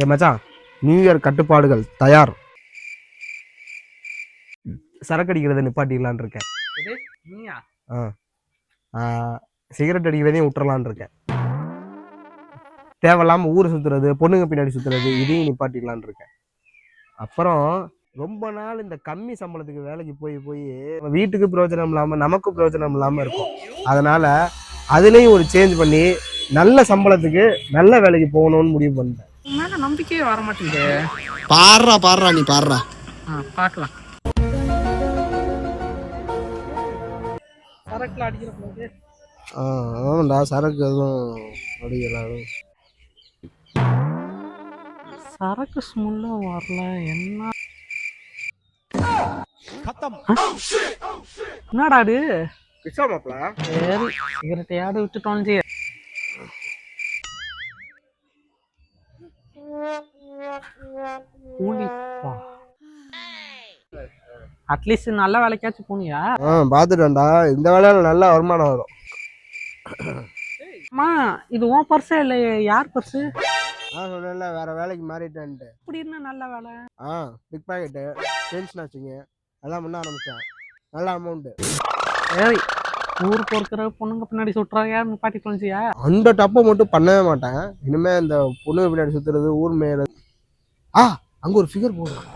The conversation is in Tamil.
ஏ மச்சான், நியூ இயர் கட்டுப்பாடுகள் தயார். சரக்கு அடிக்கிறத நிப்பாட்டிடலான் இருக்கேன். சிகரெட் அடிக்கிறதையும் விட்டுறலான் இருக்கேன். தேவையில்லாம ஊர் சுத்துறது, பொண்ணுங்க பின்னாடி சுத்துறது, இதையும் நிப்பாட்டிடலான் இருக்கேன். அப்புறம் ரொம்ப நாள் இந்த கம்மி சம்பளத்துக்கு வேலைக்கு போய் போய் வீட்டுக்கு பிரயோஜனம் இல்லாம நமக்கு பிரயோஜனம் இல்லாம இருக்கும். அதனால அதுலயும் ஒரு சேஞ்ச் பண்ணி நல்ல சம்பளத்துக்கு நல்ல வேலைக்கு போகணும்னு முடிவு பண்ணிட்டேன். மேல நம்பிக்கையே வர மாட்டேங்குது. பாடுறா நீ பாடுறா. பார்க்கலாம். சரக்குல அடிக்கிற போது ஆமாண்டா, சரக்கு எதுவும் அடிக்கலாம். சரக்கு ஸ்மெல்ல வரல. என்ன என்னடா அது? பிச்சா மாப்ள. சரி, சிகரெட்டையாடு விட்டுட்டோம். அட்லீஸ்ட் நல்ல வேலைக்காச்சும் போனியா? பாத்துட்டேன்டா. இந்த வேலையில நல்ல வருமானம் வரும். அம்மா, இது உன் பர்ஸே இல்லையே, யார் பர்ஸு? சொன்னேன்ல, வேற வேலைக்கு மாறிட்டேன்ட்டு. இப்படி என்ன நல்ல வேலை? பிக் பாக்கெட்டு, செயின் ஸ்நாச்சிங்கு எல்லாம் பண்ண ஆரம்பிச்சேன். நல்ல அமௌண்ட். சரி, ஊர் பொறுக்கிற பொண்ணுங்க பின்னாடி சுட்டுறாங்க, நிப்பாட்டி தொலைஞ்சியா? அந்த டப்பை மட்டும் பண்ணவே மாட்டேன். இனிமே இந்த பொண்ணுங்க பின்னாடி சுத்துறது, ஊர் மேயறது. அங்க ஒரு ஃபிகர் போடுறேன்.